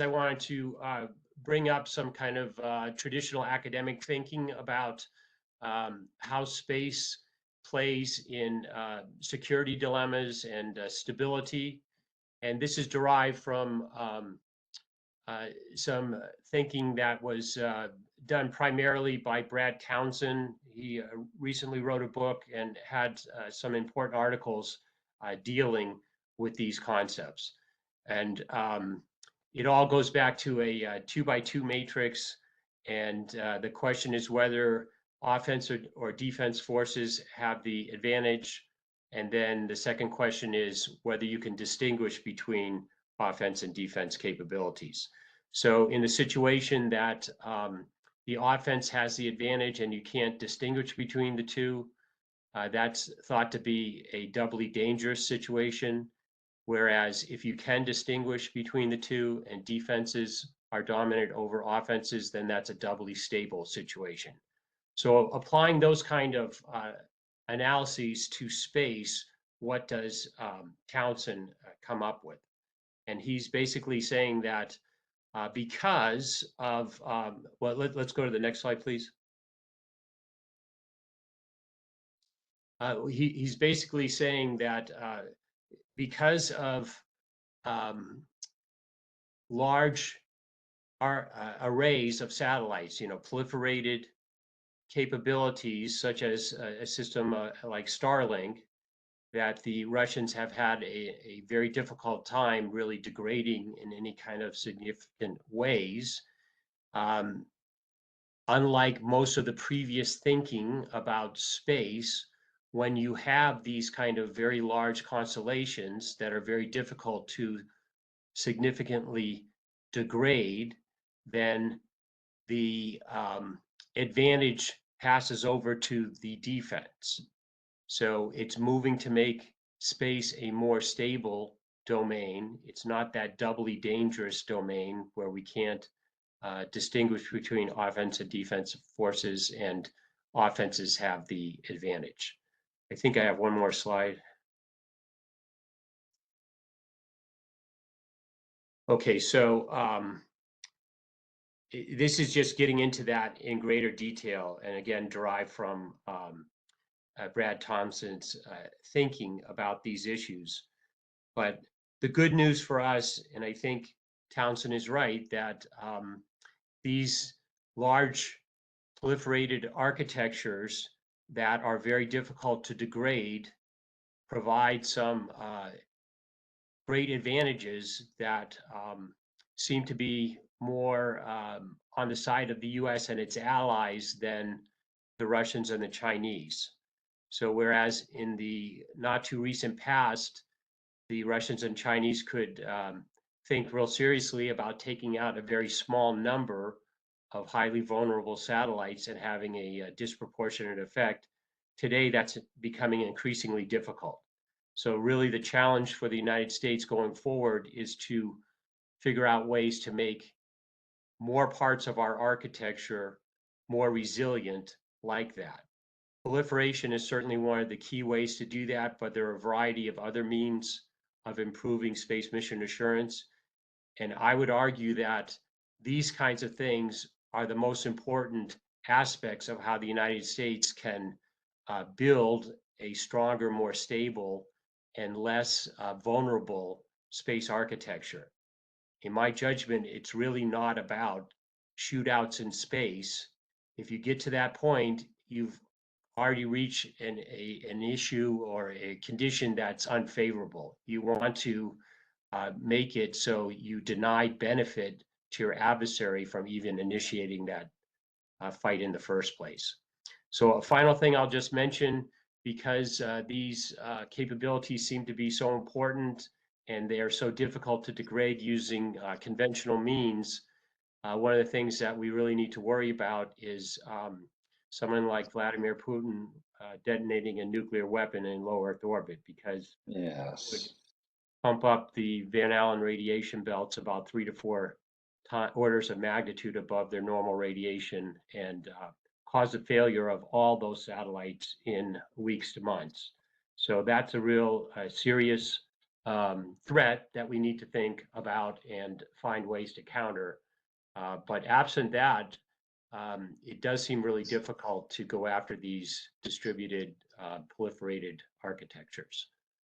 I wanted to bring up some kind of traditional academic thinking about how space plays in security dilemmas and stability. And this is derived from some thinking that was done primarily by Brad Townsend. He recently wrote a book and had some important articles dealing with these concepts. And it all goes back to a 2x2 matrix. And the question is whether offense or defense forces have the advantage. And then the second question is whether you can distinguish between offense and defense capabilities. So in the situation that the offense has the advantage and you can't distinguish between the two, that's thought to be a doubly dangerous situation. Whereas if you can distinguish between the two and defenses are dominant over offenses, then that's a doubly stable situation. So applying those kind of analyses to space, what does Townsend come up with? And he's basically saying that because of, well, let's go to the next slide, please. He's basically saying that because of large arrays of satellites, proliferated capabilities such as a system like Starlink, that the Russians have had a very difficult time really degrading in any kind of significant ways. Unlike most of the previous thinking about space, when you have these kind of very large constellations that are very difficult to significantly degrade, then the advantage passes over to the defense. So it's moving to make space a more stable domain. It's not that doubly dangerous domain where we can't distinguish between offensive and defensive forces, and offenses have the advantage. I think I have one more slide. Okay, so this is just getting into that in greater detail, and again, derived from Brad Townsend's thinking about these issues. But the good news for us, and I think Townsend is right, that these large proliferated architectures that are very difficult to degrade provide some great advantages that seem to be more on the side of the US and its allies than the Russians and the Chinese. So whereas in the not too recent past, the Russians and Chinese could think real seriously about taking out a very small number of highly vulnerable satellites and having a disproportionate effect, today that's becoming increasingly difficult. So really the challenge for the United States going forward is to figure out ways to make more parts of our architecture more resilient like that. Proliferation is certainly one of the key ways to do that, but there are a variety of other means of improving space mission assurance. And I would argue that these kinds of things are the most important aspects of how the United States can build a stronger, more stable, and less vulnerable space architecture. In my judgment, it's really not about shootouts in space. If you get to that point, you've already reached an issue or a condition that's unfavorable. You want to make it so you deny benefit to your adversary from even initiating that fight in the first place. So a final thing I'll just mention, because these capabilities seem to be so important and they are so difficult to degrade using conventional means, one of the things that we really need to worry about is someone like Vladimir Putin detonating a nuclear weapon in low Earth orbit, because Yes. it would pump up the Van Allen radiation belts about 3 to 4 orders of magnitude above their normal radiation, and cause the failure of all those satellites in weeks to months. So that's a real serious threat that we need to think about and find ways to counter. But absent that, it does seem really difficult to go after these distributed, proliferated architectures.